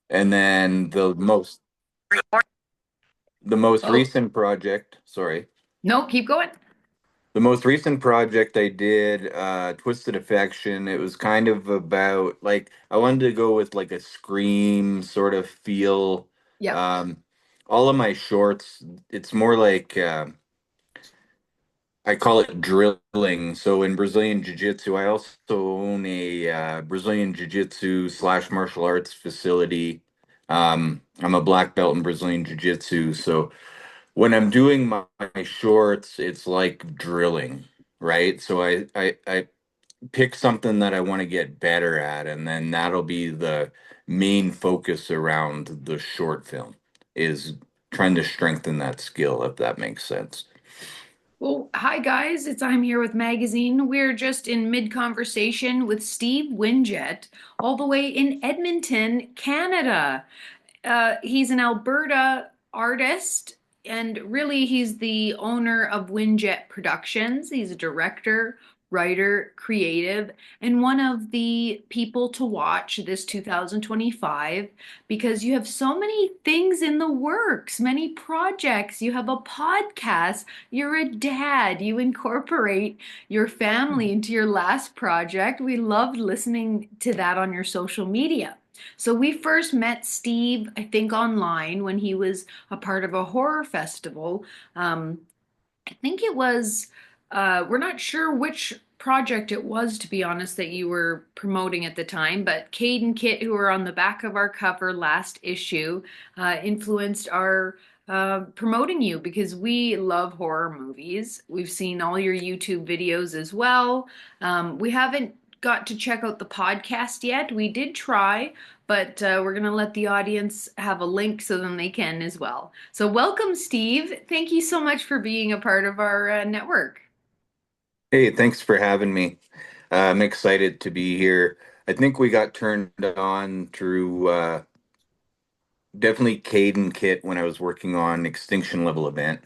And then the most Oh, recent project, sorry. no, keep going. The most recent project I did, Twisted Affection, it was kind of about like I wanted to go with like a scream sort of feel. Yep. Um, all of my shorts, it's more like I call it drilling. So in Brazilian Jiu-Jitsu, I also own a Brazilian Jiu-Jitsu slash martial arts facility. I'm a black belt in Brazilian Jiu-Jitsu, so when I'm doing my shorts, it's like drilling, right? So I pick something that I want to get better at, and then that'll be the main focus around the short film is trying to strengthen that skill, if that makes sense. Well, hi guys, it's I'm here with Magazine. We're just in mid-conversation with Steve Winjet, all the way in Edmonton, Canada. He's an Alberta artist, and really, he's the owner of Winjet Productions. He's a director, writer, creative, and one of the people to watch this 2025 because you have so many things in the works, many projects. You have a podcast, you're a dad, you incorporate your family into your last project. We loved listening to that on your social media. So we first met Steve, I think, online when he was a part of a horror festival. Um, I think it was, we're not sure which project it was, to be honest, that you were promoting at the time, but Cade and Kit, who were on the back of our cover last issue, influenced our promoting you because we love horror movies. We've seen all your YouTube videos as well. We haven't got to check out the podcast yet. We did try, but we're going to let the audience have a link so then they can as well. So, welcome, Steve. Thank you so much for being a part of our network. Hey, thanks for having me. I'm excited to be here. I think we got turned on through definitely Cade Kit when I was working on Extinction Level Event.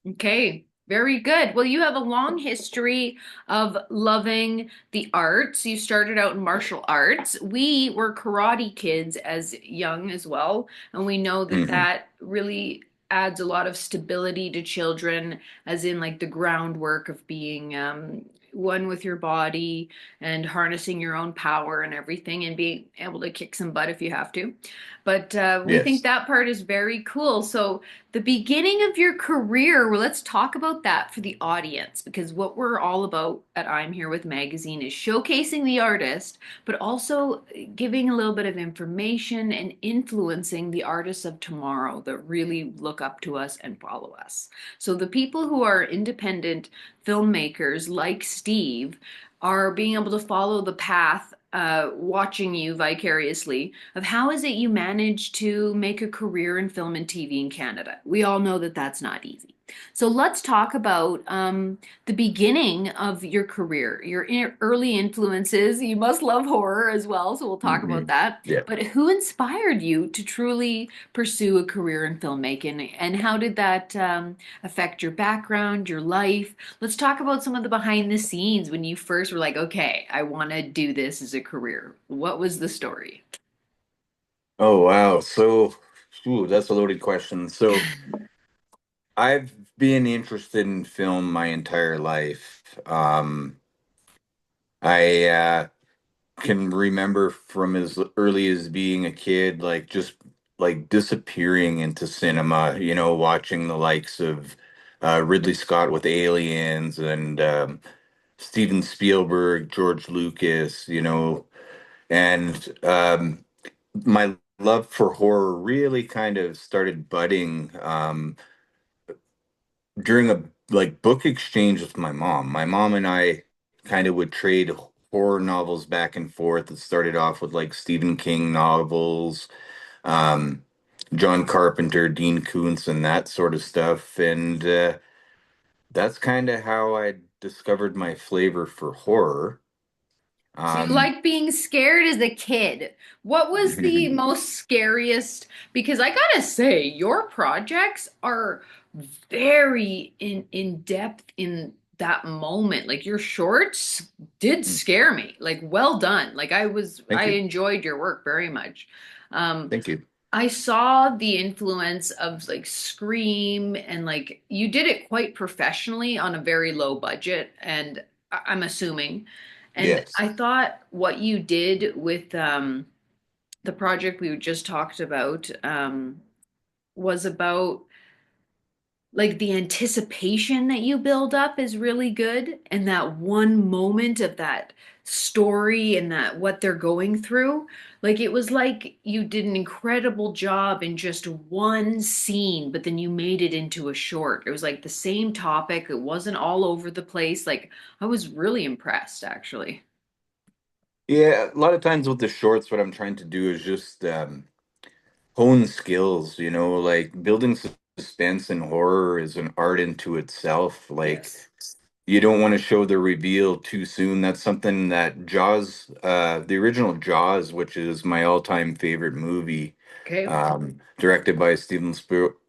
Okay, very good. Well, you have a long history of loving the arts. You started out in martial arts. We were karate kids as young as well, and we know that Hmm. that really adds a lot of stability to children, as in like the groundwork of being one with your body and harnessing your own power and everything, and being able to kick some butt if you have to. But we think Yes. that part is very cool. So the beginning of your career, well, let's talk about that for the audience because what we're all about at I'm Here with Magazine is showcasing the artist, but also giving a little bit of information and influencing the artists of tomorrow that really look up to us and follow us. So the people who are independent filmmakers like Steve are being able to follow the path watching you vicariously of how is it you managed to make a career in film and TV in Canada. We all know that that's not easy. So let's talk about the beginning of your career, your early influences. You must love horror as well, so we'll talk about Hmm. that. Yeah. But who inspired you to truly pursue a career in filmmaking, and how did that affect your background, your life? Let's talk about some of the behind the scenes when you first were like, okay, I want to do this as a career. What was the story? Oh, wow. So, ooh, that's a loaded question. So, I've been interested in film my entire life. I can remember from as early as being a kid, like just like disappearing into cinema, watching the likes of Ridley Scott with Aliens and Steven Spielberg, George Lucas, and my love for horror really kind of started budding during a like book exchange with my mom. My mom and I kind of would trade horror novels back and forth. It started off with like Stephen King novels, um, John Carpenter, Dean Koontz, and that sort of stuff. And that's kind of how I discovered my flavor for horror. So you Um, like being scared as a kid. What was the most scariest? Because I gotta say, your projects are very in depth in that moment. Like your shorts did scare me. Like well done. Like Thank I you. enjoyed your work very much. Um, Thank you. I saw the influence of like Scream and like you did it quite professionally on a very low budget, and I'm assuming. And Yes. I thought what you did with the project we just talked about was about like the anticipation that you build up is really good, and that one moment of that story and that what they're going through, like it was like you did an incredible job in just one scene, but then you made it into a short. It was like the same topic, it wasn't all over the place. Like I was really impressed actually. Yeah, a lot of times with the shorts, what I'm trying to do is just hone skills, like building suspense and horror is an art into itself. Like Yes. you don't want to show the reveal too soon. That's something that Jaws, the original Jaws, which is my all-time favorite movie, Okay. directed by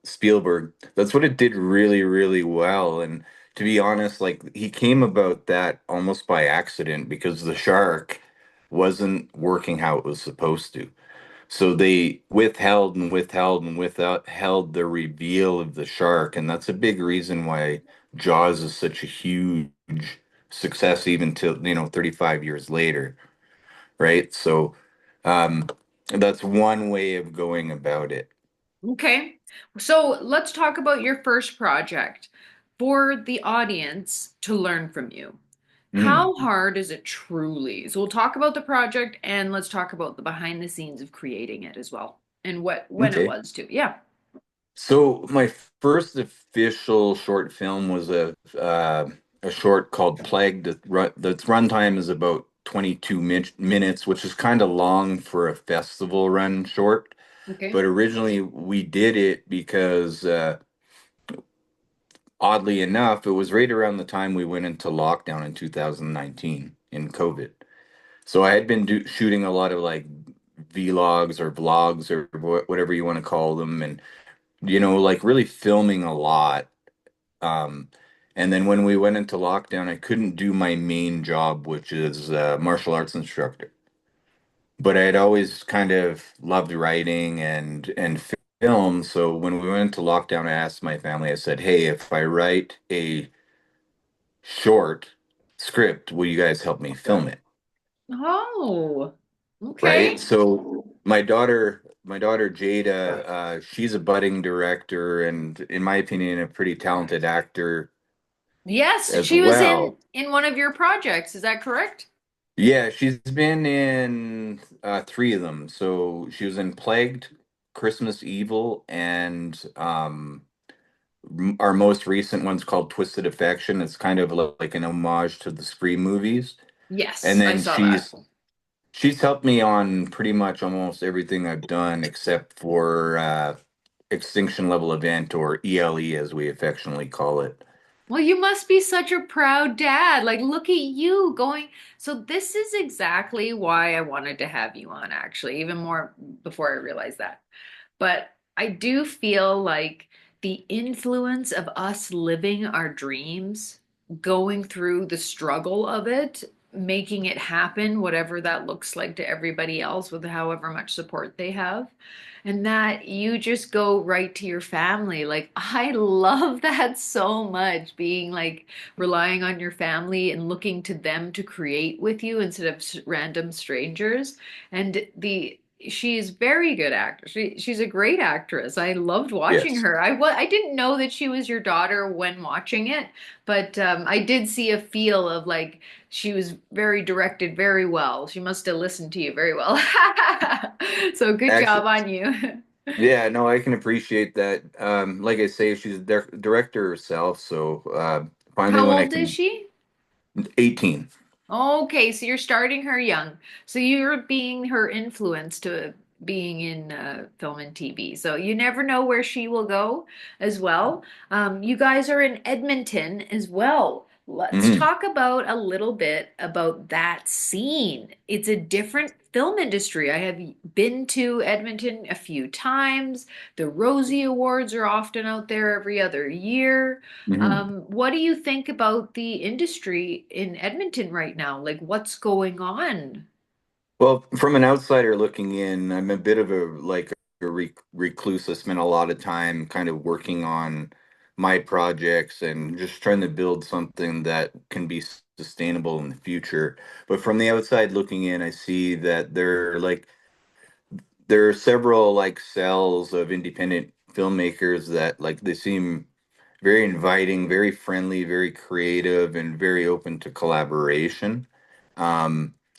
Spielberg. That's what it did really, really well. And to be honest, like he came about that almost by accident because the shark wasn't working how it was supposed to. So they withheld and withheld and withheld the reveal of the shark, and that's a big reason why Jaws is such a huge success even till, 35 years later, right? So um that's one way of going about it. Okay. So let's talk about your first project for the audience to learn from you. Mm, How hard is it truly? So we'll talk about the project and let's talk about the behind the scenes of creating it as well and what when it okay. was too. Yeah. So my first official short film was a short called Plague. That's runtime is about 22 minutes, which is kind of long for a festival run short. Okay. But originally we did it because, oddly enough, it was right around the time we went into lockdown in 2019 in COVID. So I had been shooting a lot of like vlogs or vlogs or whatever you want to call them, and like really filming a lot. Um, and then when we went into lockdown, I couldn't do my main job, which is martial arts instructor. But I had always kind of loved writing and film. So when we went into lockdown, I asked my family, I said, "Hey, if I write a short script, will you guys help me film it?" Oh, Right? okay. So my daughter Jada, she's a budding director and in my opinion, a pretty talented actor Yes, as she was well. in one of your projects. Is that correct? Yeah, she's been in three of them. So she was in Plagued, Christmas Evil, and our most recent one's called Twisted Affection. It's kind of like an homage to the Scream movies. And Yes, I then saw that. she's helped me on pretty much almost everything I've done except for Extinction Level Event, or E.L.E. as we affectionately call it. Well, you must be such a proud dad. Like, look at you going. So, this is exactly why I wanted to have you on, actually, even more before I realized that. But I do feel like the influence of us living our dreams, going through the struggle of it, making it happen, whatever that looks like to everybody else with however much support they have, and that you just go right to your family. Like, I love that so much, being like relying on your family and looking to them to create with you instead of random strangers. And the she's very good actor. She's a great actress. I loved watching Yes. her. I didn't know that she was your daughter when watching it, but I did see a feel of like she was very directed very well. She must have listened to you very well. So good job Actually, on you. yeah, no, I can appreciate that. Like I say, she's a director herself, so finally How when I old is can, she? 18. Okay, so you're starting her young. So you're being her influence to being in film and TV. So you never know where she will go as well. You guys are in Edmonton as well. Let's Hmm. talk about a little bit about that scene. It's a different film industry. I have been to Edmonton a few times. The Rosie Awards are often out there every other year. Hmm. What do you think about the industry in Edmonton right now? Like, what's going on? Well, from an outsider looking in, I'm a bit of a recluse. I spent a lot of time kind of working on my projects and just trying to build something that can be sustainable in the future. But from the outside looking in, I see that there are several like cells of independent filmmakers that like they seem very inviting, very friendly, very creative, and very open to collaboration.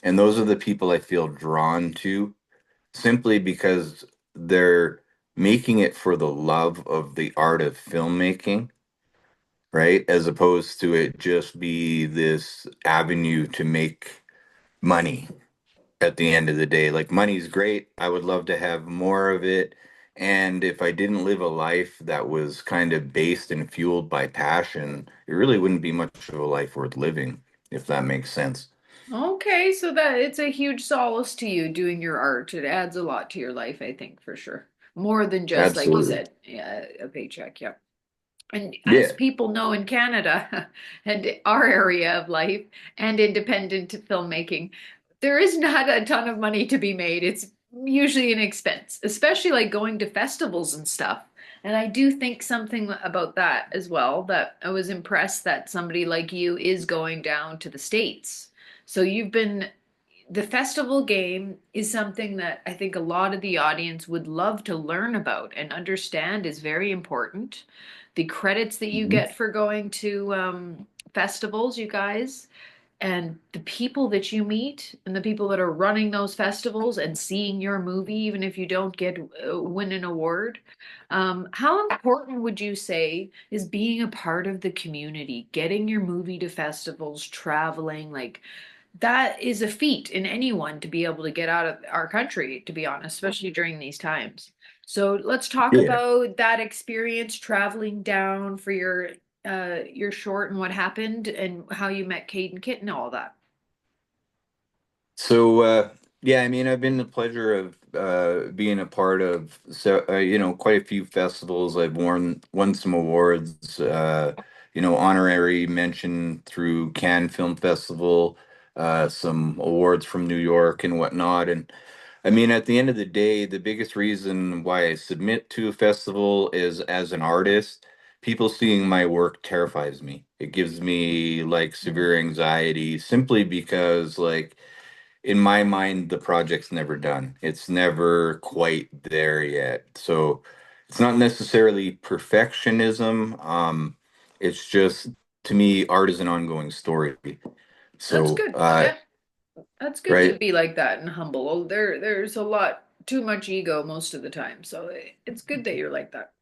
And those are the people I feel drawn to simply because they're making it for the love of the art of filmmaking, right? As opposed to it just be this avenue to make money at the end of the day. Like money's great. I would love to have more of it. And if I didn't live a life that was kind of based and fueled by passion, it really wouldn't be much of a life worth living, if that makes sense. Okay, so that it's a huge solace to you doing your art. It adds a lot to your life, I think, for sure. More than just, like you Absolutely. said, yeah, a paycheck. Yeah. And as Yeah. people know in Canada and our area of life and independent filmmaking, there is not a ton of money to be made. It's usually an expense, especially like going to festivals and stuff. And I do think something about that as well, that I was impressed that somebody like you is going down to the States. So you've been the festival game is something that I think a lot of the audience would love to learn about and understand is very important. The credits that you Mhm. get for going to festivals, you guys, and the people that you meet, and the people that are running those festivals and seeing your movie, even if you don't get win an award. How important would you say is being a part of the community, getting your movie to festivals, traveling, like? That is a feat in anyone to be able to get out of our country, to be honest, especially during these times. So let's talk Yeah. about that experience traveling down for your short and what happened and how you met Kate and Kit and all that. So, yeah, I mean, I've been the pleasure of being a part of quite a few festivals. I've won some awards, honorary mention through Cannes Film Festival, some awards from New York and whatnot. And I mean, at the end of the day, the biggest reason why I submit to a festival is as an artist, people seeing my work terrifies me. It gives me like severe anxiety simply because like in my mind, the project's never done. It's never quite there yet. So it's not necessarily perfectionism. It's just to me, art is an ongoing story. That's So, good. Yeah, that's good to right. be like that and humble. There's a lot too much ego most of the time, so it's good that you're like that.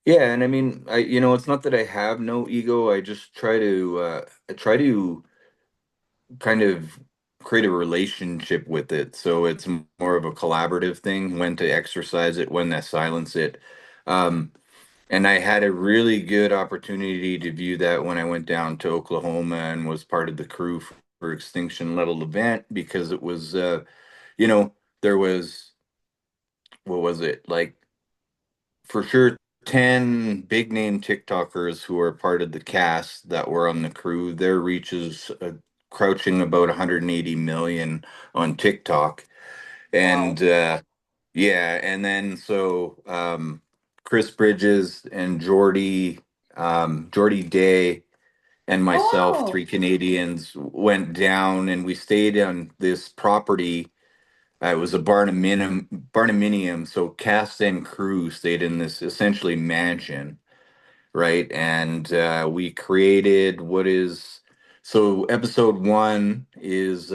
Yeah, and I mean, it's not that I have no ego. I just try to kind of create a relationship with it. So it's more of a collaborative thing, when to exercise it, when to silence it. Um, And I had a really good opportunity to view that when I went down to Oklahoma and was part of the crew for Extinction Level Event because it was, you know, there was, what was it? Like for sure 10 big name TikTokers who are part of the cast that were on the crew. Their reach is crouching about 180 million on TikTok. Wow. And yeah, and then Chris Bridges and Jordy Day and myself, Oh, three Canadians, went down and we stayed on this property. It was a barnuminium, so cast and crew stayed in this essentially mansion, right? And we created episode one is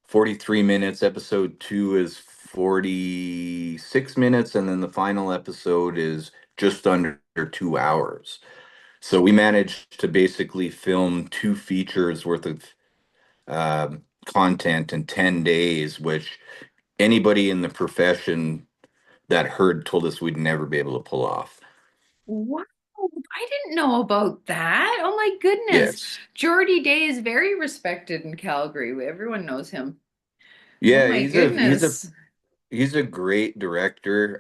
43 minutes. Episode two is 46 minutes. And then the final episode is just under 2 hours. So we managed to basically film two features worth of content in 10 days, which anybody in the profession that heard told us we'd never be able to pull off. wow. I didn't know about that. Oh my goodness. Yes. Jordy Day is very respected in Calgary. Everyone knows him. Oh Yeah, my goodness. he's a great director.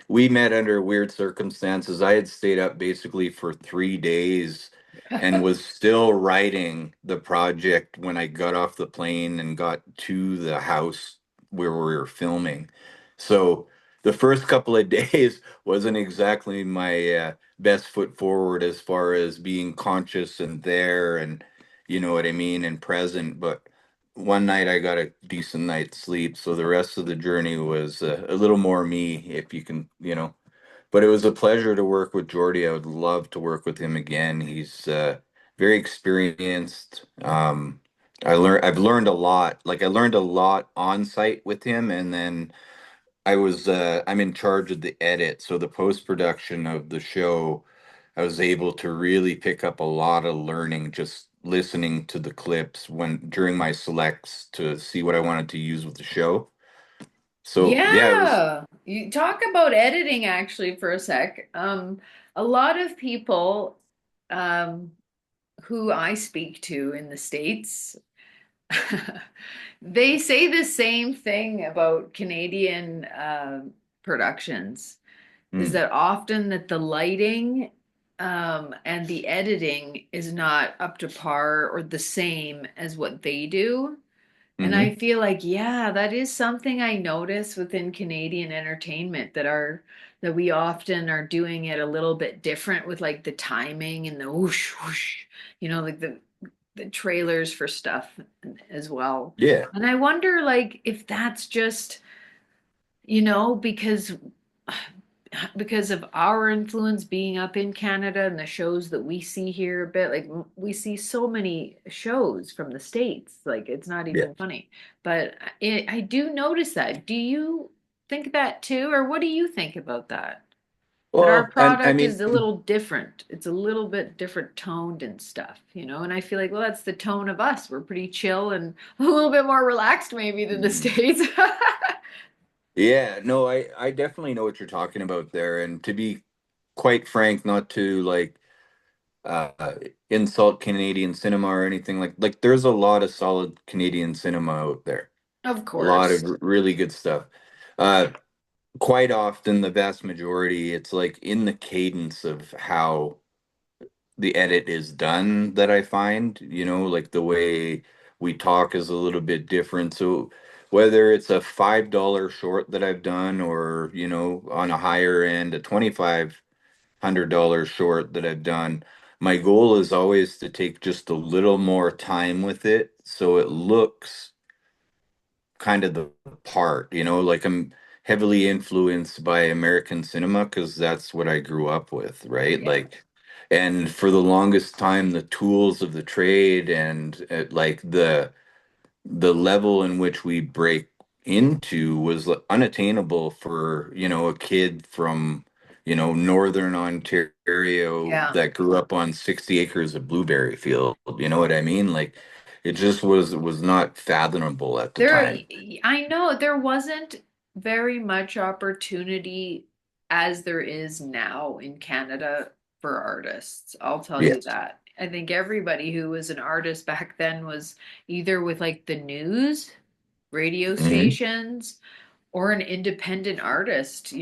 We met under weird circumstances. I had stayed up basically for 3 days and was still writing the project when I got off the plane and got to the house where we were filming. So the first couple of days wasn't exactly my best foot forward as far as being conscious and there and you know what I mean and present. But one night I got a decent night's sleep, so the rest of the journey was a little more me, if you can, you know. But it was a pleasure to work with Jordy. I would love to work with him again. He's very experienced. I've learned a lot. Like I learned a lot on site with him, and then I'm in charge of the edit, so the post-production of the show. I was able to really pick up a lot of learning just listening to the clips when during my selects to see what I wanted to use with the show. So yeah, it was. Yeah, you talk about editing actually for a sec. A lot of people um, who I speak to in the States, they say the same thing about Canadian productions, is Mm, that often that the lighting and the editing is not up to par or the same as what they do. And I hmm. feel like, yeah, that is something I notice within Canadian entertainment that we often are doing it a little bit different with like the timing and the whoosh whoosh, like the trailers for stuff as well. Yeah. And I wonder like if that's just, because of our influence being up in Canada and the shows that we see here a bit, like we see so many shows from the States, like it's not Yeah. even funny. But I do notice that. Do you think that too? Or what do you think about that? That our Well, and I product mean, is a little different. It's a little bit different toned and stuff. And I feel like, well, that's the tone of us. We're pretty chill and a little bit more relaxed maybe than the mm, States. yeah, no, I definitely know what you're talking about there. And to be quite frank, not to like uh insult Canadian cinema or anything like there's a lot of solid Canadian cinema out there. Of A lot of course. really good stuff. Uh Quite often the vast majority it's like in the cadence of how the edit is done that I find, you know, like the way we talk is a little bit different. So whether it's a $5 short that I've done or, you know, on a higher end, a $2,500 short that I've done, my goal is always to take just a little more time with it so it looks kind of the part, you know, like I'm heavily influenced by American cinema because that's what I grew up with, right? Yeah. Like, and for the longest time, the tools of the trade and like the level in which we break into was unattainable for, you know, a kid from, you know, Northern Ontario Yeah. that grew up on 60 acres of blueberry field. You know what I mean? Like it just was not fathomable at the There, time. I know there wasn't very much opportunity as there is now in Canada for artists. I'll tell you Yes. that. I think everybody who was an artist back then was either with like the news, radio Hmm. stations, or an independent artist.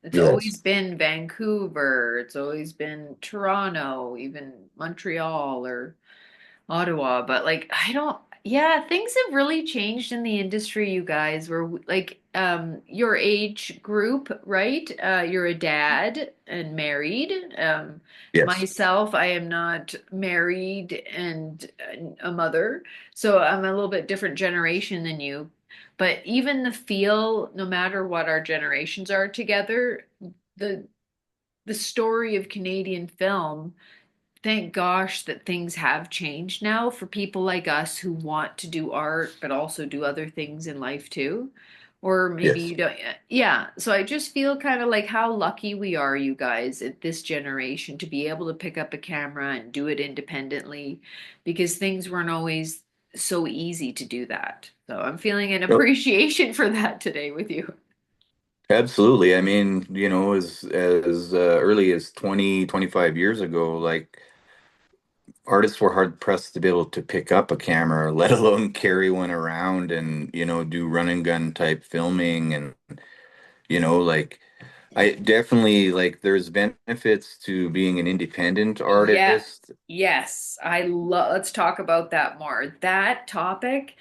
It's Yes. always been Vancouver, it's always been Toronto, even Montreal or Ottawa, but like I don't yeah, things have really changed in the industry, you guys, where like your age group, right? You're a dad and married. Yes. Myself, I am not married and a mother, so I'm a little bit different generation than you. But even the feel, no matter what our generations are together, the the story of Canadian film, thank gosh that things have changed now for people like us who want to do art but also do other things in life too. Or maybe Yes. you don't. Yeah. So I just feel kind of like how lucky we are, you guys, at this generation to be able to pick up a camera and do it independently because things weren't always so easy to do that. So I'm feeling an No, appreciation for that today with you. absolutely. I mean, you know, as early as 20, 25 years ago, like artists were hard pressed to be able to pick up a camera, let alone carry one around and, you know, do run and gun type filming and, you know, like I definitely like there's benefits to being an independent Yeah. artist. Yes. I love, let's talk about that more. That topic,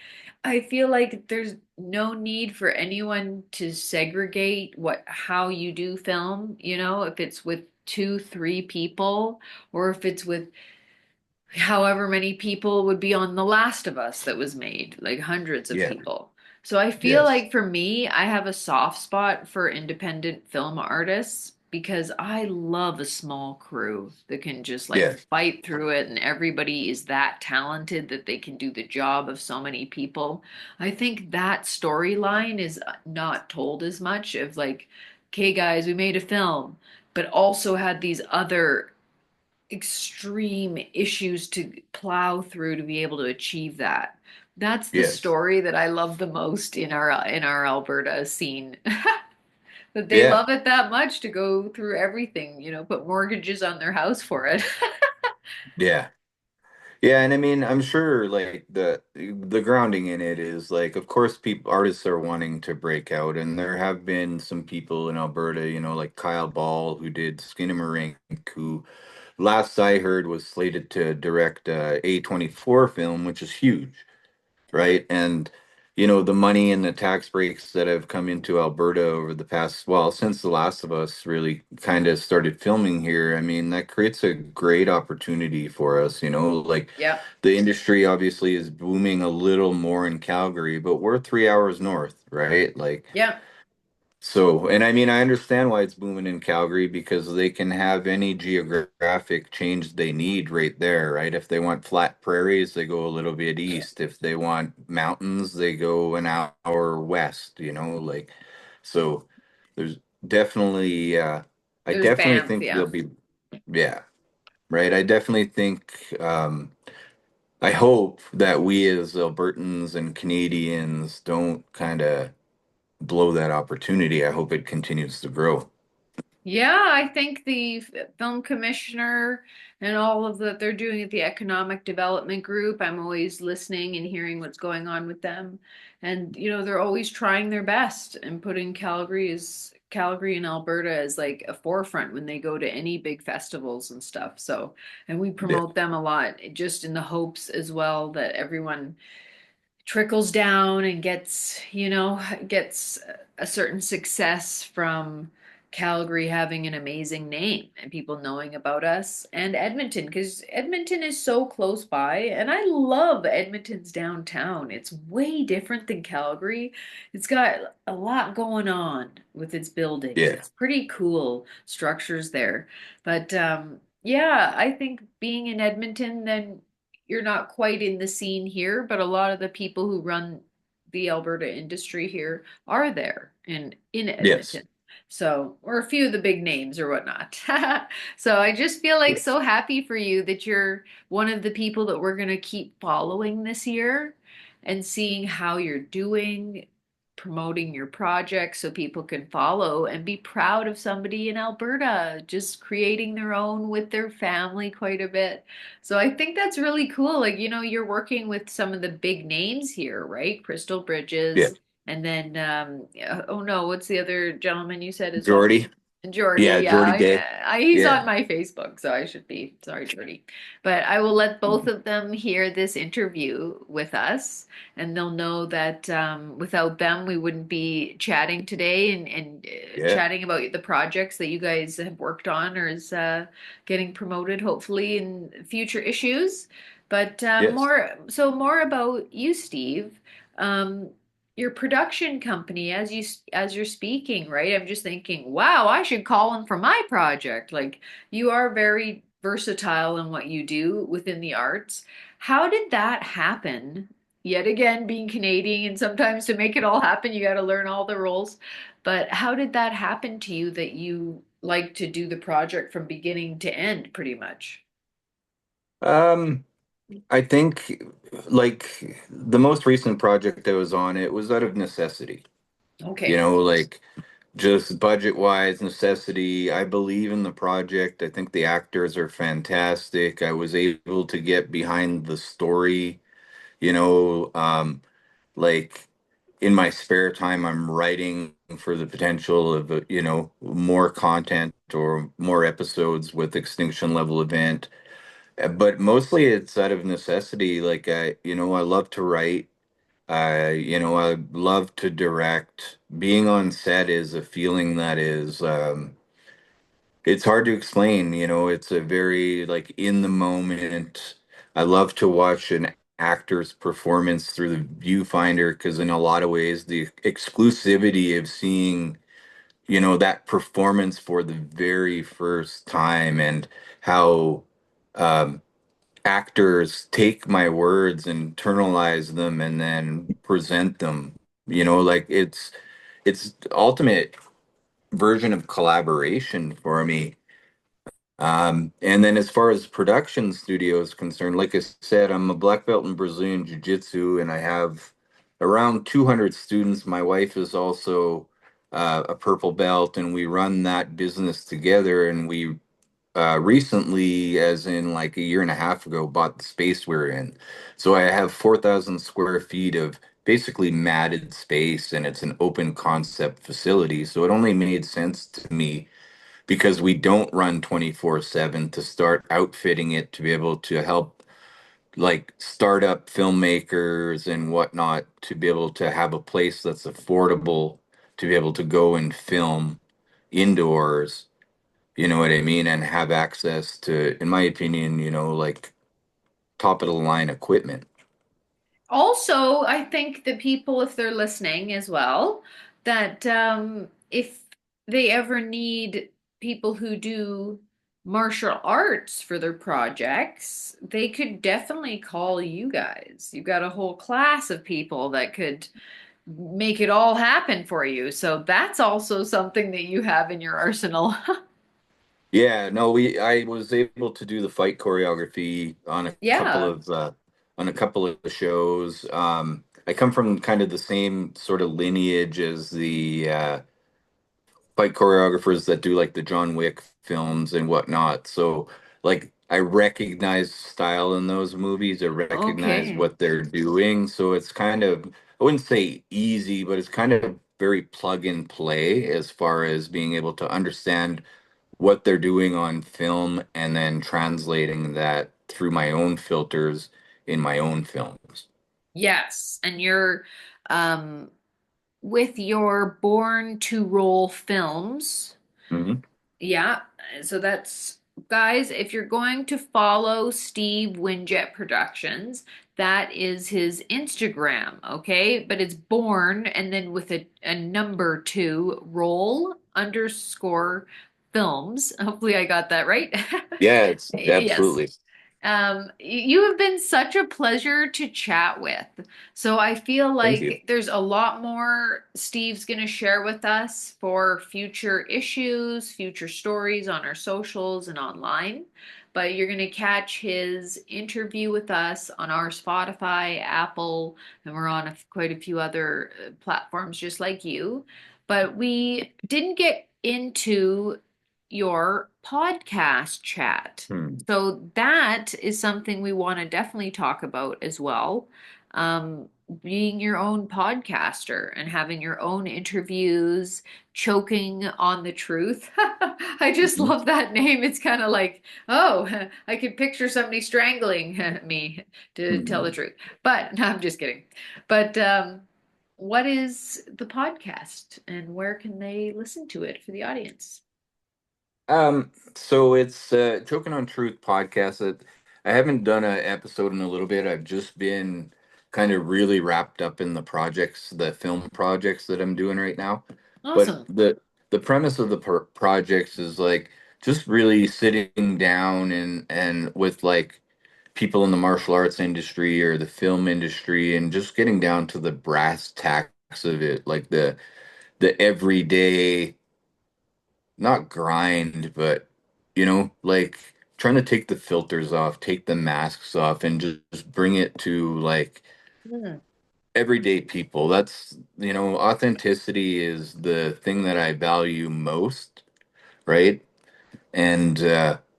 I feel like there's no need for anyone to segregate how you do film, if it's with two, three people, or if it's with however many people would be on The Last of Us that was made, like hundreds of Yeah. people. So I feel Yes. like for me, I have a soft spot for independent film artists because I love a small crew that can just like Yes. fight through it and everybody is that talented that they can do the job of so many people. I think that storyline is not told as much of like, okay, guys, we made a film, but also had these other extreme issues to plow through to be able to achieve that. That's the Yes. story that I love the most in our Alberta scene. That they Yeah. love it that much to go through everything, put mortgages on their house for it. Yeah. Yeah, and I mean, I'm sure like the grounding in it is like, of course, people artists are wanting to break out, and there have been some people in Alberta, like Kyle Ball, who did Skinamarink, who last I heard was slated to direct a A24 film, which is huge, right? And the money and the tax breaks that have come into Alberta over the past, well, since The Last of Us really kind of started filming here, I mean, that creates a great opportunity for us, like Yep. the industry obviously is booming a little more in Calgary, but we're 3 hours north, right? Like, Yep. so, and I mean, I understand why it's booming in Calgary because they can have any geographic change they need right there, right? If they want flat prairies, they go a little bit east. If they want mountains, they go an hour west, like, so there's definitely, I There's definitely Banff, think yeah. there'll be, yeah, right. I definitely think, I hope that we as Albertans and Canadians don't kind of blow that opportunity. I hope it continues to grow. Yeah, I think the film commissioner and all of that they're doing at the economic development group, I'm always listening and hearing what's going on with them. And they're always trying their best and putting Calgary and Alberta as like a forefront when they go to any big festivals and stuff. So, and we Yeah. promote them a lot just in the hopes as well that everyone trickles down and gets a certain success from Calgary having an amazing name and people knowing about us and Edmonton because Edmonton is so close by and I love Edmonton's downtown. It's way different than Calgary. It's got a lot going on with its buildings. Yeah. It's pretty cool structures there. But yeah, I think being in Edmonton then you're not quite in the scene here, but a lot of the people who run the Alberta industry here are there in Yes. Edmonton. So, or a few of the big names or whatnot. So I just feel like Yes. so happy for you that you're one of the people that we're going to keep following this year and seeing how you're doing, promoting your project so people can follow and be proud of somebody in Alberta just creating their own with their family quite a bit. So I think that's really cool. Like, you're working with some of the big names here, right? Crystal Yeah. Bridges, and then oh no, what's the other gentleman you said as well? Jordy. Jordy, Yeah. yeah, Jordy Day. he's on Yeah. my Facebook, so I should be sorry, Jordy. But I will let both of them hear this interview with us, and they'll know that without them, we wouldn't be chatting today and Yeah. chatting about the projects that you guys have worked on or is getting promoted, hopefully in future issues. But Yes. more about you, Steve. Um, your production company as you're speaking, right? I'm just thinking, wow, I should call him for my project. Like you are very versatile in what you do within the arts. How did that happen? Yet again, being Canadian, and sometimes to make it all happen, you got to learn all the roles. But how did that happen to you that you like to do the project from beginning to end, pretty much? Um, I think like the most recent project I was on, it was out of necessity. Okay. Like just budget wise necessity. I believe in the project. I think the actors are fantastic. I was able to get behind the story, you know, like in my spare time, I'm writing for the potential of, more content or more episodes with Extinction Level Event. But mostly it's out of necessity. Like I love to write. I love to direct. Being on set is a feeling that is, it's hard to explain. It's a very like in the moment. I love to watch an actor's performance through the viewfinder because in a lot of ways, the exclusivity of seeing, that performance for the very first time and how, um, actors take my words, internalize them, and then present them. Like it's the ultimate version of collaboration for me. And then as far as production studio is concerned, like I said, I'm a black belt in Brazilian Jiu-Jitsu, and I have around 200 students. My wife is also a purple belt, and we run that business together. And we recently, as in like a year and a half ago, bought the space we're in. So I have 4,000 square feet of basically matted space, and it's an open concept facility. So it only made sense to me because we don't run 24/7 to start outfitting it to be able to help like startup filmmakers and whatnot to be able to have a place that's affordable to be able to go and film indoors, you know what I mean, and have access to, in my opinion, like top of the line equipment. Also, I think that people, if they're listening as well, that if they ever need people who do martial arts for their projects, they could definitely call you guys. You've got a whole class of people that could make it all happen for you. So that's also something that you have in your arsenal. Yeah, no, I was able to do the fight choreography on a couple Yeah. of shows. I come from kind of the same sort of lineage as the fight choreographers that do like the John Wick films and whatnot. So like I recognize style in those movies. I recognize Okay. what they're doing. So it's kind of, I wouldn't say easy, but it's kind of very plug and play as far as being able to understand what they're doing on film and then translating that through my own filters in my own films. Yes. And you're um with your Born to Roll films. Hmm. Yeah, so that's guys, if you're going to follow Steve Winjet Productions, that is his Instagram, okay? But it's born and then with a number two roll underscore films. Hopefully I got that right. Yeah, it's Yes. absolutely. You have been such a pleasure to chat with. So I feel Thank you. like there's a lot more Steve's going to share with us for future issues, future stories on our socials and online. But you're going to catch his interview with us on our Spotify, Apple, and we're on quite a few other platforms just like you. But we didn't get into your podcast chat. Hmm. So that is something we want to definitely talk about as well. Um, Being your own podcaster and having your own interviews, choking on the truth. I just Mhm. love that name. It's kind of like, oh, I could picture somebody strangling me to tell the Mhm. truth. But no, I'm just kidding. But what is the podcast and where can they listen to it for the audience? So it's Chokin on Truth podcast. I haven't done an episode in a little bit. I've just been kind of really wrapped up in the projects, the film projects that I'm doing right now. But Awesome. the premise of the projects is like just really sitting down and with like people in the martial arts industry or the film industry and just getting down to the brass tacks of it, like the everyday, not grind, but like trying to take the filters off, take the masks off, and just bring it to like Hmm. everyday people. That's, authenticity is the thing that I value most, right? And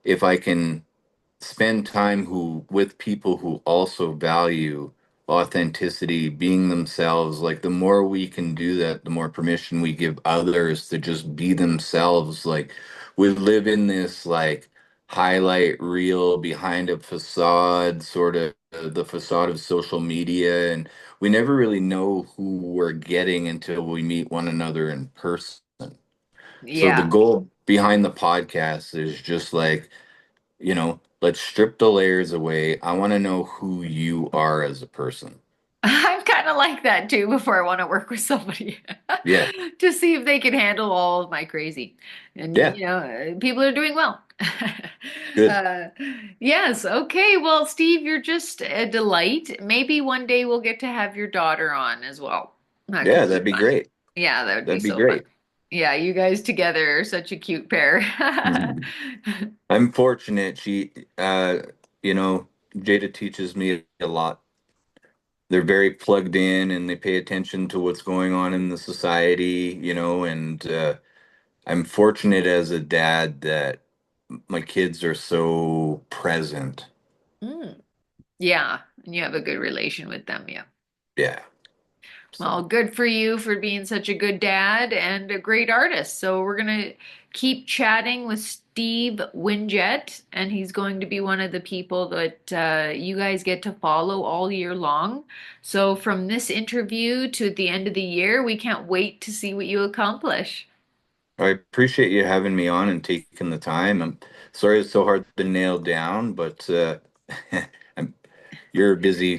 if I can spend time with people who also value authenticity, being themselves. Like the more we can do that, the more permission we give others to just be themselves. Like we live in this like highlight reel behind a facade, sort of the facade of social media, and we never really know who we're getting until we meet one another in person. So the Yeah. goal behind the podcast is just like, let's strip the layers away. I want to know who you are as a person. I'm kind of like that too before I want to work with somebody Yeah. to see if they can handle all of my crazy. And, Yeah. you know, people are doing well. Good. Uh, yes. Okay. Well, Steve, you're just a delight. Maybe one day we'll get to have your daughter on as well. That Yeah, could be that'd be fun. great. Yeah, that would be That'd be so fun. great. Yeah, you guys together are such a cute pair. Mhm. I'm fortunate. You know, Jada teaches me a lot. They're very plugged in and they pay attention to what's going on in the society, and I'm fortunate as a dad that my kids are so present. Mm. Yeah, and you have a good relation with them. Yeah. Yeah. Well, So good for you for being such a good dad and a great artist. So we're gonna keep chatting with Steve Winjet, and he's going to be one of the people that you guys get to follow all year long. So from this interview to the end of the year, we can't wait to see what you accomplish. I appreciate you having me on and taking the time. I'm sorry it's so hard to nail down, but I'm, you're a busy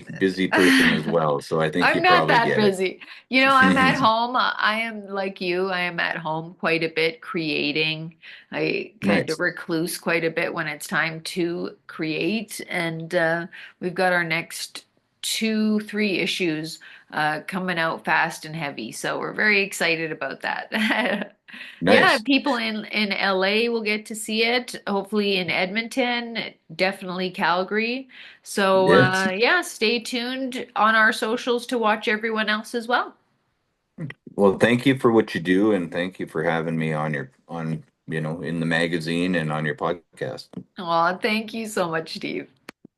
person as well, so I think I'm you not probably that get it. busy. You know, I'm at home. I am like you. I am at home quite a bit creating. I kind of Nice. recluse quite a bit when it's time to create. And we've got our next two, three issues coming out fast and heavy. So we're very excited about that. Yeah, Nice. people in LA will get to see it. Hopefully in Edmonton, definitely Calgary. So Yes. yeah, stay tuned on our socials to watch everyone else as well. Well, thank you for what you do and thank you for having me in the magazine and on your podcast. Aw, thank you so much, Steve.